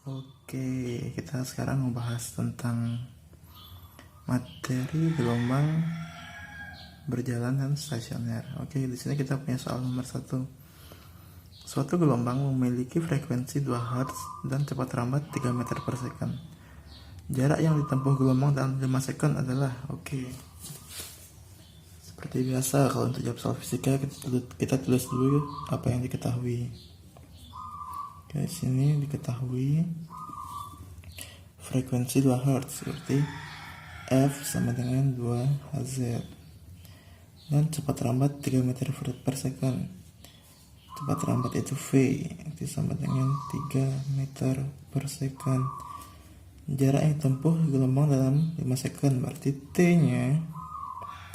Oke, kita sekarang membahas tentang materi gelombang berjalan dan stasioner. Oke, di sini kita punya soal nomor 1. Suatu gelombang memiliki frekuensi 2 Hz dan cepat rambat 3 meter per second. Jarak yang ditempuh gelombang dalam 5 second adalah seperti biasa, kalau untuk jawab soal fisika kita tulis dulu apa yang diketahui. Oke, di sini diketahui frekuensi 2 Hz berarti F sama dengan 2 Hz dan cepat rambat 3 meter per second. Cepat rambat itu V itu sama dengan 3 meter per second. Jarak yang ditempuh gelombang dalam 5 second berarti T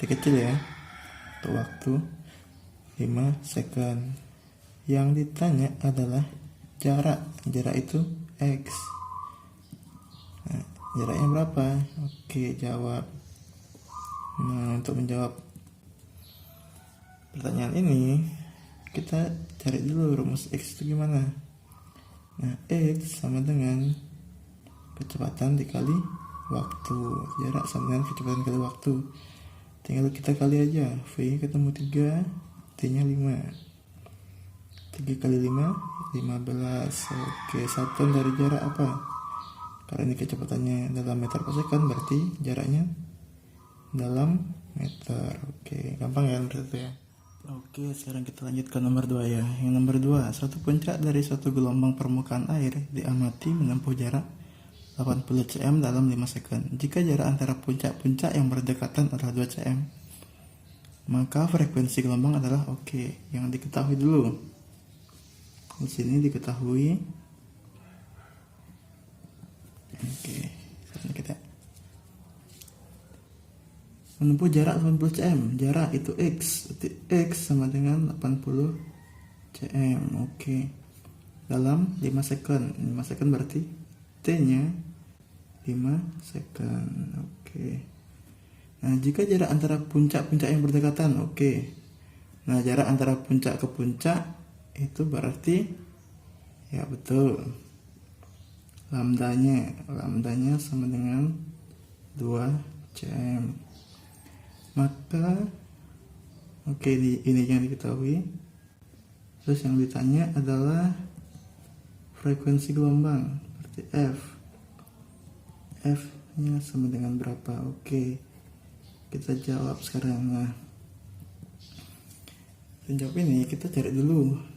kecil ya, untuk waktu 5 second. Yang ditanya adalah jarak itu X. Nah, jaraknya berapa? Oke, jawab. Nah, untuk menjawab pertanyaan ini kita cari dulu rumus X itu gimana. Nah, X sama dengan kecepatan dikali waktu. Jarak sama dengan kecepatan kali waktu. Tinggal kita kali aja. V ketemu 3, T nya 5. 3 kali 5 15. Oke, satuan dari jarak apa? Karena ini kecepatannya dalam meter per second, berarti jaraknya dalam meter. Oke, gampang ya nomor 1 ya. Oke, sekarang kita lanjut ke nomor 2 ya. Yang nomor 2, suatu puncak dari suatu gelombang permukaan air diamati menempuh jarak 80 cm dalam 5 second. Jika jarak antara puncak-puncak yang berdekatan adalah 2 cm, maka frekuensi gelombang adalah yang diketahui dulu. Di sini diketahui. Sekarang kita menempuh jarak 80 cm. Jarak itu X. X sama dengan 80 cm. Dalam 5 second. 5 second berarti T-nya 5 second. Nah, jika jarak antara puncak-puncak yang berdekatan, nah, jarak antara puncak ke puncak itu berarti ya betul, lambdanya sama dengan 2 cm. Maka ini yang diketahui. Terus yang ditanya adalah frekuensi gelombang berarti F nya sama dengan berapa. Kita jawab sekarang. Nah, menjawab ini kita cari dulu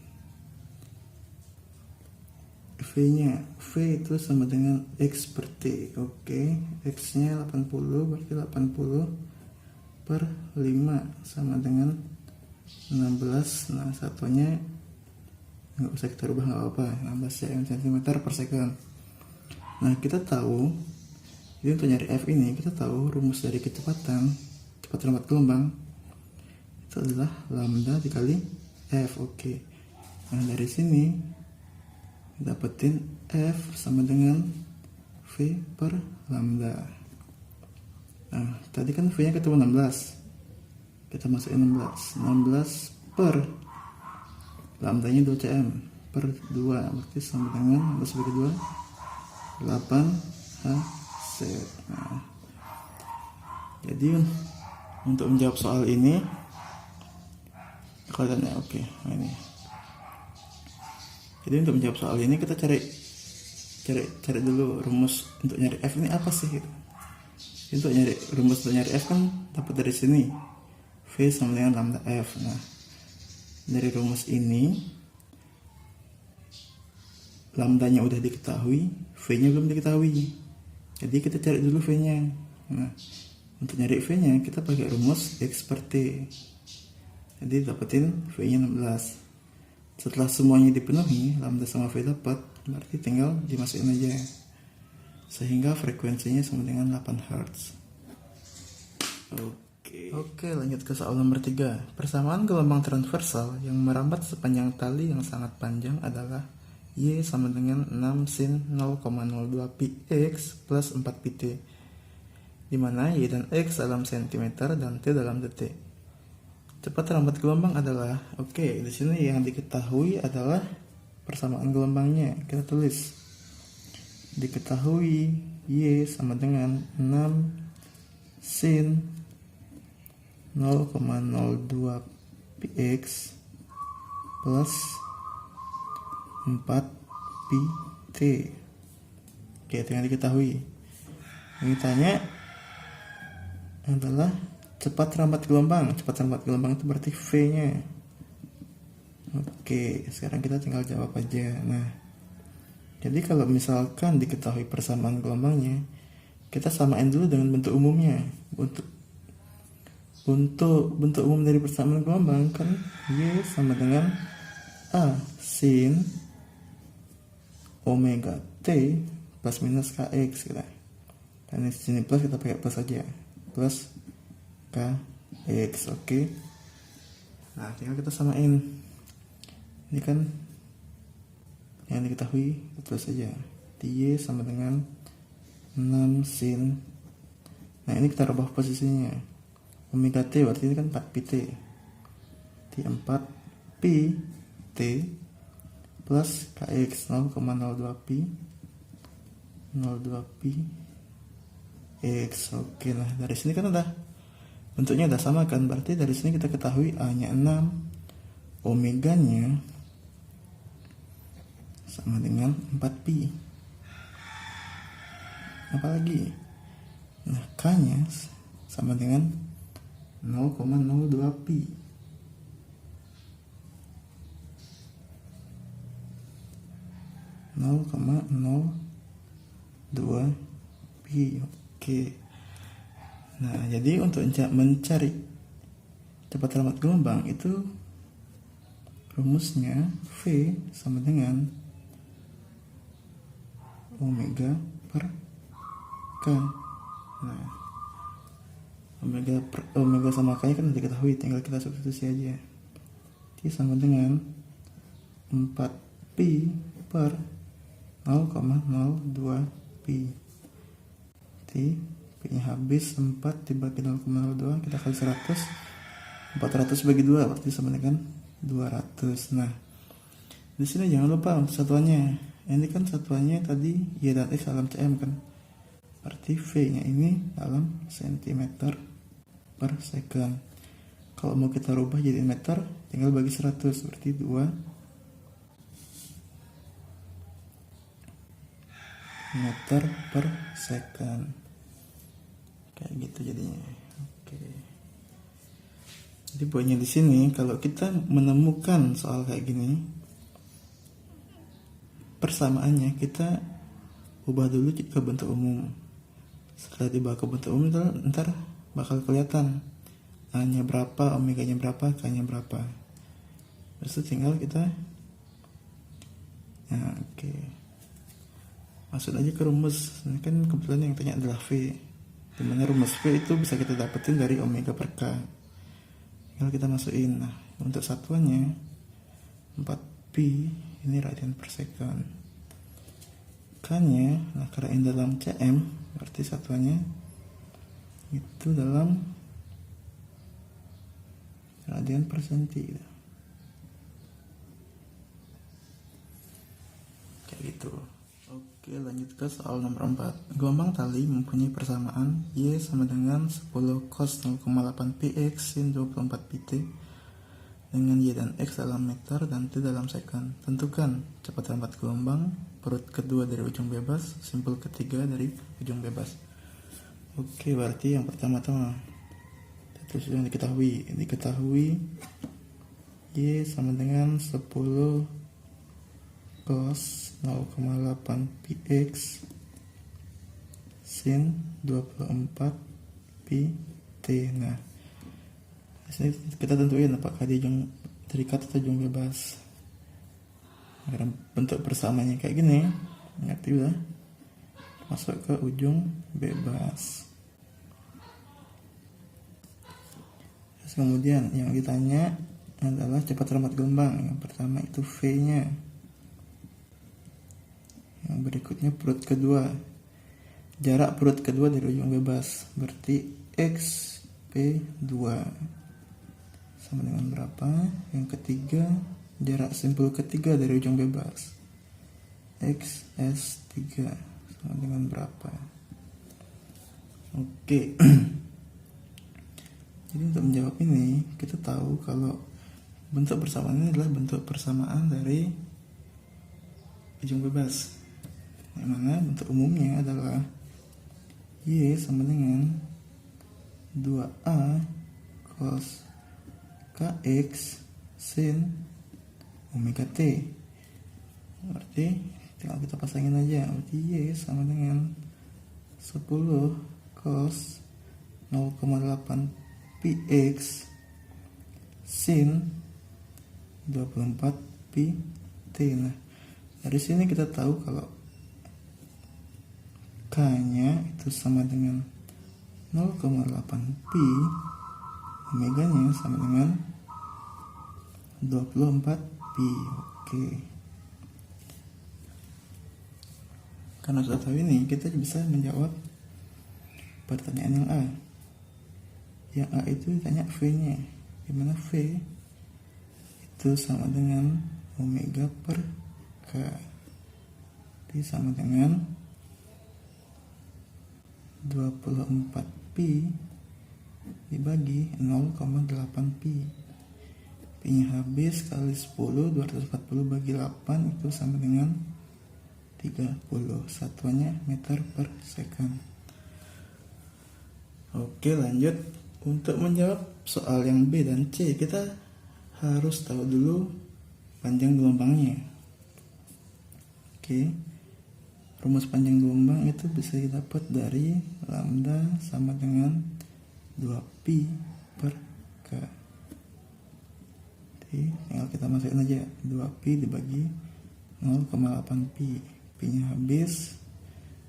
V-nya. V itu sama dengan X per T. X nya 80 berarti 80 per 5 sama dengan 16. Nah, satunya nggak usah kita rubah, nggak apa-apa, 16 cm per second. Nah, kita tahu jadi untuk nyari F ini kita tahu rumus dari cepat rambat gelombang itu adalah lambda dikali F. Nah, dari sini dapetin F sama dengan V per lambda. Nah, tadi kan V nya ketemu 16, kita masukin 16 per lambdanya 2 cm per 2 berarti sama dengan 16 bagi 2 8 Hz. Nah, jadi untuk menjawab soal ini kelihatannya ini. Jadi untuk menjawab soal ini kita cari dulu rumus untuk nyari F ini apa sih gitu. Rumus untuk nyari F kan dapat dari sini, V sama dengan lambda F. Nah, dari rumus ini lambdanya udah diketahui, V nya belum diketahui. Jadi kita cari dulu V nya. Nah, untuk nyari V nya kita pakai rumus X per T. Jadi dapetin V nya 16. Setelah semuanya dipenuhi, lambda sama V dapat, berarti tinggal dimasukin aja. Sehingga frekuensinya sama dengan 8 Hz. Oke, lanjut ke soal nomor 3. Persamaan gelombang transversal yang merambat sepanjang tali yang sangat panjang adalah Y sama dengan 6 sin 0,02 πx plus 4 pt, di mana Y dan X dalam cm dan T dalam detik. Cepat rambat gelombang adalah di sini yang diketahui adalah persamaan gelombangnya. Kita tulis diketahui Y sama dengan 6 sin 0,02 px plus 4 pi t. Oke, itu yang diketahui. Yang ditanya adalah cepat rambat gelombang. Cepat rambat gelombang itu berarti V-nya. Oke, sekarang kita tinggal jawab aja. Nah, jadi kalau misalkan diketahui persamaan gelombangnya, kita samain dulu dengan bentuk umumnya. Untuk bentuk umum dari persamaan gelombang kan Y sama dengan A sin omega T plus minus Kx gitu. Dan di sini plus, kita pakai plus saja. Plus Kx, oke. Nah, tinggal kita samain. Ini kan yang diketahui, terus saja. Y sama dengan 6 sin. Nah, ini kita rubah posisinya. Omega T berarti ini kan 4 pi T. T 4 pi T plus Kx 0,02 pi 02 pi X. Oke lah, dari sini kan udah bentuknya udah sama kan, berarti dari sini kita ketahui A nya 6, omega nya sama dengan 4 pi. Apalagi, nah K nya sama dengan 0,02 pi. Oke. Nah, jadi untuk mencari cepat rambat gelombang itu rumusnya V sama dengan omega per K. Nah, omega sama K kan udah diketahui, tinggal kita substitusi aja. T sama dengan 4 pi per 0,02 pi. T pi nya habis, 4 dibagi 0,02 kita kali 100. 400 bagi 2 berarti sama dengan 200. Nah, di sini jangan lupa untuk satuannya. Ini kan satuannya tadi Y dan X dalam cm kan. Berarti V nya ini dalam cm per second. Kalau mau kita rubah jadi meter, tinggal bagi 100, berarti 2 meter per second. Kayak gitu jadinya. Oke. Jadi poinnya di sini, kalau kita menemukan soal kayak gini, persamaannya kita ubah dulu ke bentuk umum. Setelah dibawa ke bentuk umum, ntar bakal kelihatan A-nya berapa, omega-nya berapa, K-nya berapa. Terus itu tinggal kita oke. Masuk aja ke rumus. Ini kan kebetulan yang tanya adalah V, dimana rumus V itu bisa kita dapetin dari omega per K. Tinggal kita masukin. Nah, untuk satuannya 4 pi, ini radian per second. K-nya, nah karena ini dalam cm, berarti satuannya itu dalam radian per senti. Kayak gitu. Oke, lanjut ke soal nomor 4. Gelombang tali mempunyai persamaan Y sama dengan 10 cos 0,8 px sin 24 pt dengan Y dan X dalam meter dan T dalam second. Tentukan cepat rambat gelombang perut kedua dari ujung bebas, simpul ketiga dari ujung bebas. Oke, berarti yang pertama-tama itu yang diketahui Y sama dengan 10 cos 0,8 px sin 24 pi t. Nah, di sini kita tentuin apakah di ujung terikat atau ujung bebas. Karena bentuk persamaannya kayak gini, ngerti udah masuk ke ujung bebas. Terus kemudian yang ditanya adalah cepat rambat gelombang. Yang pertama itu V-nya. Yang berikutnya perut kedua. Jarak perut kedua dari ujung bebas berarti XP2 sama dengan berapa? Yang ketiga, jarak simpul ketiga dari ujung bebas XS3 sama dengan berapa. Oke. Jadi untuk menjawab ini kita tahu kalau bentuk persamaan ini adalah bentuk persamaan dari ujung bebas, yang mana bentuk umumnya adalah Y sama dengan 2A cos KX sin omega T. Berarti tinggal kita pasangin aja. Berarti Y sama dengan 10 cos 0,8 px sin 24 pi t. Nah, dari sini kita tahu kalau K-nya itu sama dengan 0,8 pi, omega-nya sama dengan 24 pi. Oke. Karena sudah tahu ini, kita bisa menjawab pertanyaan yang A. Yang A itu ditanya V-nya, dimana V itu sama dengan omega per K. Jadi sama dengan 24 pi dibagi 0,8 pi. Pi-nya habis kali 10, 240 bagi 8 itu sama dengan 30. Satuannya meter per second. Oke, lanjut. Untuk menjawab soal yang B dan C, kita harus tahu dulu panjang gelombangnya. Oke. Rumus panjang gelombang itu bisa didapat dari lambda sama dengan 2pi per K. Jadi tinggal kita masukin aja 2pi dibagi 0,8 pi. Pi-nya habis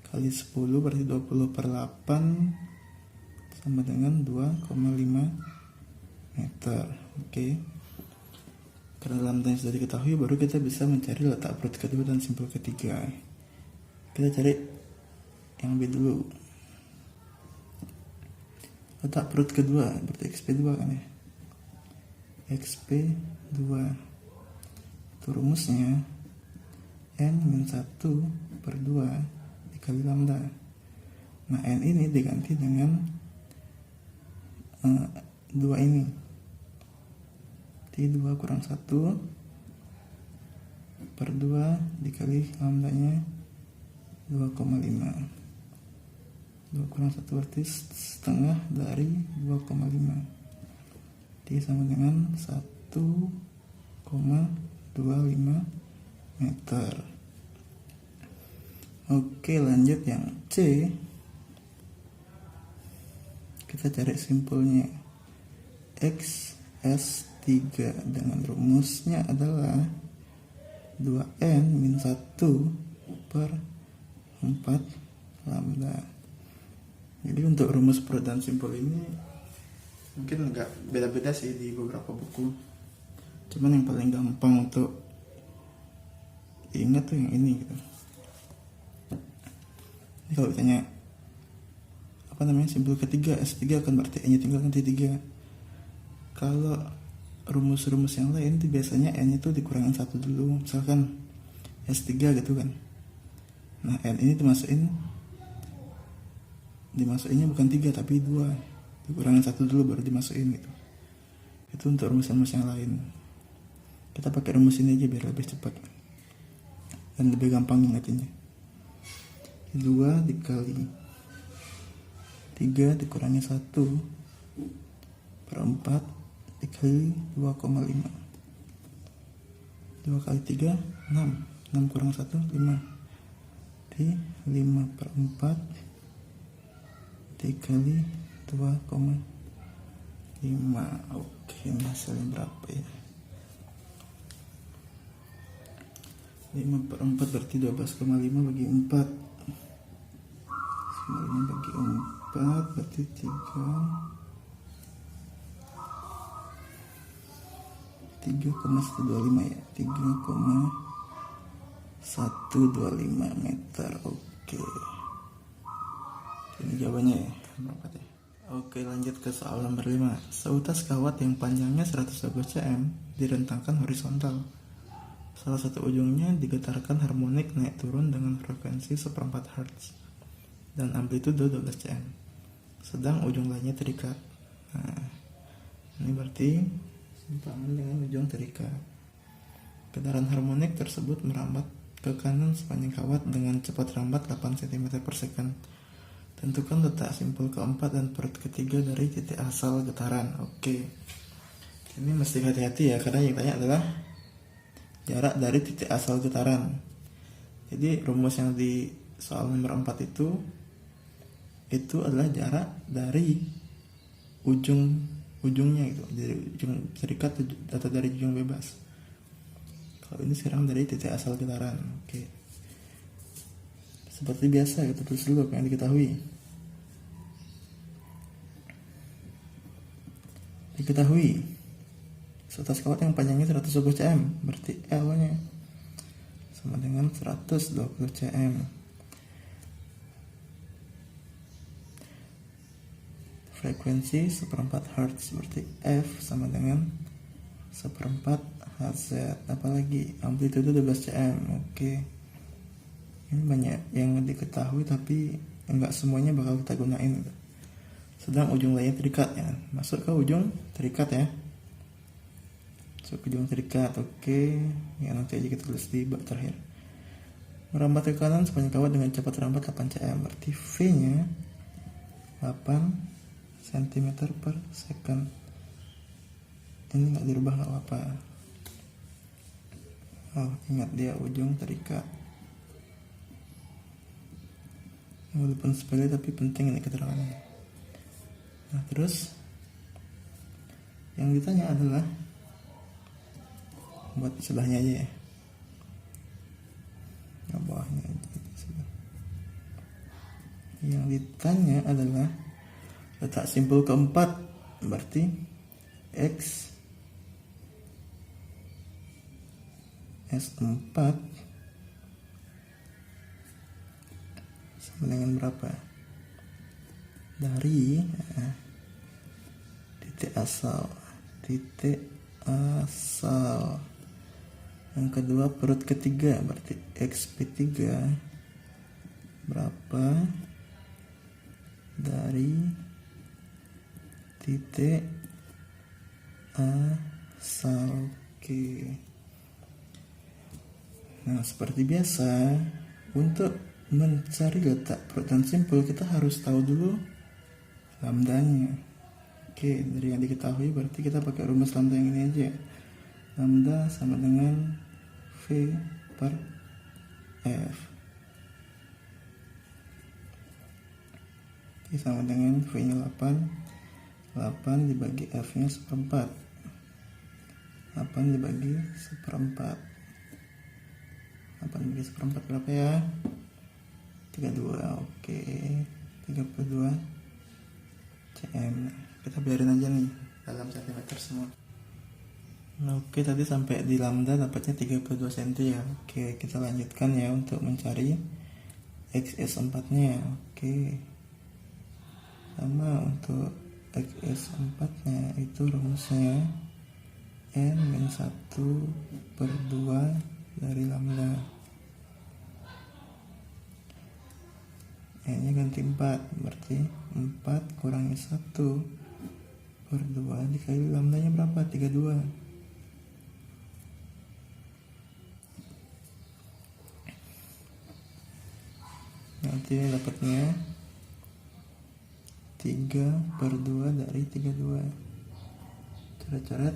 kali 10 berarti 20 per 8 sama dengan 2,5 meter. Oke. Karena lambda sudah diketahui, baru kita bisa mencari letak perut kedua dan simpul ketiga. Kita cari yang B dulu. Letak perut kedua berarti XP2 kan ya. XP2 itu rumusnya N-1 per 2 dikali lambda. Nah, N ini diganti dengan 2 ini. Jadi 2 kurang 1 per 2 dikali lambdanya 2,5. 2 kurang 1 berarti setengah dari 2,5. Jadi sama dengan 1,25 meter. Oke, lanjut yang C. Kita cari simpulnya. X S3 dengan rumusnya adalah 2N-1 per 4 lambda. Jadi untuk rumus perut dan simpul ini mungkin agak beda-beda sih di beberapa buku. Cuman yang paling gampang untuk diingat tuh yang ini gitu. Ini kalau ditanya simpul ketiga S3 kan berarti N nya tinggal ganti 3. Kalau rumus-rumus yang lain itu biasanya N itu dikurangin 1 dulu, misalkan S3 gitu kan. Nah, N ini dimasukinnya bukan 3 tapi 2, dikurangin 1 dulu baru dimasukin gitu. Itu untuk rumus-rumus yang lain. Kita pakai rumus ini aja biar lebih cepat dan lebih gampang ingatinnya. 2 dikali 3 dikurangi 1 per 4 dikali 2,5. 2 kali 3 6. 6 kurang 1 5. Jadi 5 per 4 dikali 2,5. Oke, ini hasilnya berapa ya? 5 per 4 berarti 12,5 bagi 4. 5 bagi 4 berarti 3,125 ya. 3,125 meter. Oke. Ini jawabannya ya. Berapa ya? Oke, lanjut ke soal nomor 5. Seutas kawat yang panjangnya 112 cm direntangkan horizontal. Salah satu ujungnya digetarkan harmonik naik turun dengan frekuensi 1/4 Hz dan amplitude 12 cm. Sedang ujung lainnya terikat. Nah, ini berarti simpangan dengan ujung terikat. Getaran harmonik tersebut merambat ke kanan sepanjang kawat dengan cepat rambat 8 cm per second. Tentukan letak simpul keempat dan perut ketiga dari titik asal getaran. Oke. Ini mesti hati-hati ya, karena yang tanya adalah jarak dari titik asal getaran. Jadi rumus yang di soal nomor 4 itu adalah jarak dari ujungnya gitu, dari ujung terikat atau dari ujung bebas. Kalau ini sekarang dari titik asal getaran. Oke. Seperti biasa kita tulis dulu apa yang diketahui. Seatas kawat yang panjangnya 120 cm, berarti L-nya sama dengan 120 cm. Frekuensi 1/4 Hz, berarti F sama dengan 1/4 Hz. Apalagi amplitude 12 cm. Oke. Ini banyak yang diketahui tapi enggak semuanya bakal kita gunain. Sedang ujung lainnya terikat ya. Masuk ke ujung terikat ya. Ujung terikat. Oke. Ya, nanti aja kita tulis di bab terakhir. Merambat ke kanan sepanjang kawat dengan cepat rambat 8 cm, berarti V-nya 8 cm per second. Ini nggak dirubah, nggak apa-apa. Oh, ingat dia ujung terikat. Walaupun sepele tapi penting ini keterangannya. Nah, terus yang ditanya adalah, buat sebelahnya aja ya, nah, bawahnya aja. Yang ditanya adalah letak simpul keempat, berarti X S4 sama dengan berapa? Dari titik asal. Yang kedua perut ketiga, berarti XP3 berapa dari titik asal. Oke. Nah, seperti biasa, untuk mencari letak perut dan simpul kita harus tahu dulu lambdanya. Oke, dari yang diketahui berarti kita pakai rumus lambda yang ini aja. Lambda sama dengan V per F. Oke, sama dengan V nya 8 dibagi F nya 1/4. 8 dibagi 1/4. 8 dibagi 1/4 berapa ya? 32. Oke, 32 cm. Kita biarin aja nih dalam cm semua. Nah, oke, tadi sampai di lambda dapatnya 32 cm ya. Oke, kita lanjutkan ya untuk mencari XS4 nya. Oke, sama untuk XS4 nya itu rumusnya N-1/2 dari lambda. N nya ganti 4, berarti 4 kurangi 1/2 dikali lambdanya berapa? 32. Nanti dapatnya 3/2 dari 32. Coret-coret.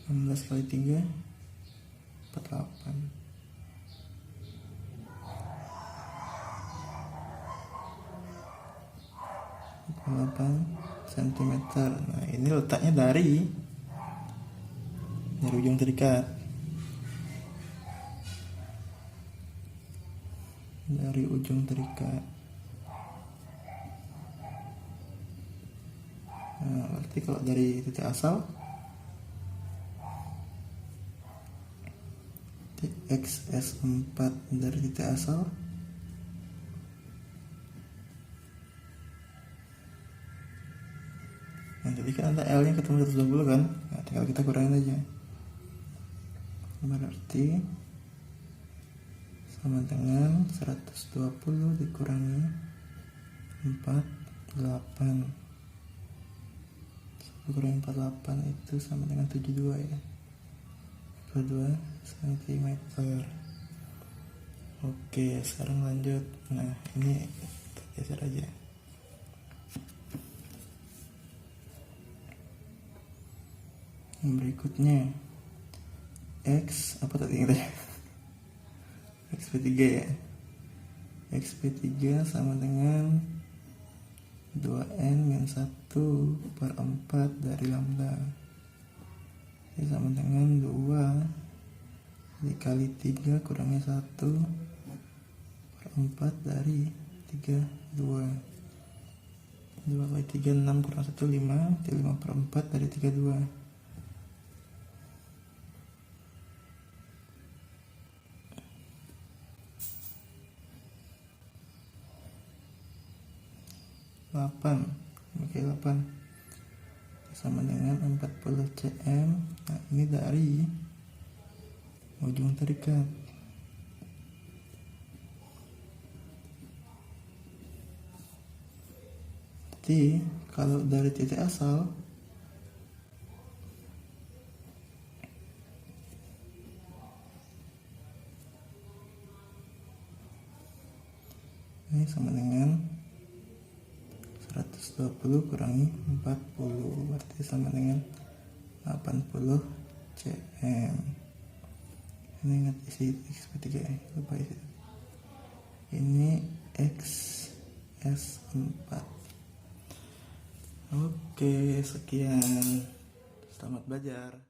16 kali 3 48. 8 cm. Nah, ini letaknya dari ujung terikat. Dari ujung terikat. Nah, berarti kalau dari titik asal XS4 dari titik asal Nah, jadi kan ada L nya ketemu 120 kan, nah, tinggal kita kurangin aja, berarti sama dengan 120 dikurangi 48, kurangi 48 itu sama dengan 72 ya, 72 cm. Oke, sekarang lanjut. Nah, ini geser aja. Yang berikutnya X apa tadi katanya? XP3 ya. XP3 sama dengan 2n-1 per 4 dari lambda. Ini sama dengan 2 dikali 3 kurangnya 1 per 4 dari 32. 2 kali 3 6 kurang 1 5, 5 per 4 dari 32. Oke, 8 sama dengan 40 cm. Nah, ini dari ujung terikat. Jadi kalau dari titik asal ini sama dengan 120 kurangi 40, berarti sama dengan 80 cm. Ini ingat isi XP3 ya, lupa isi. Ini XS4. Oke, sekian. Selamat belajar.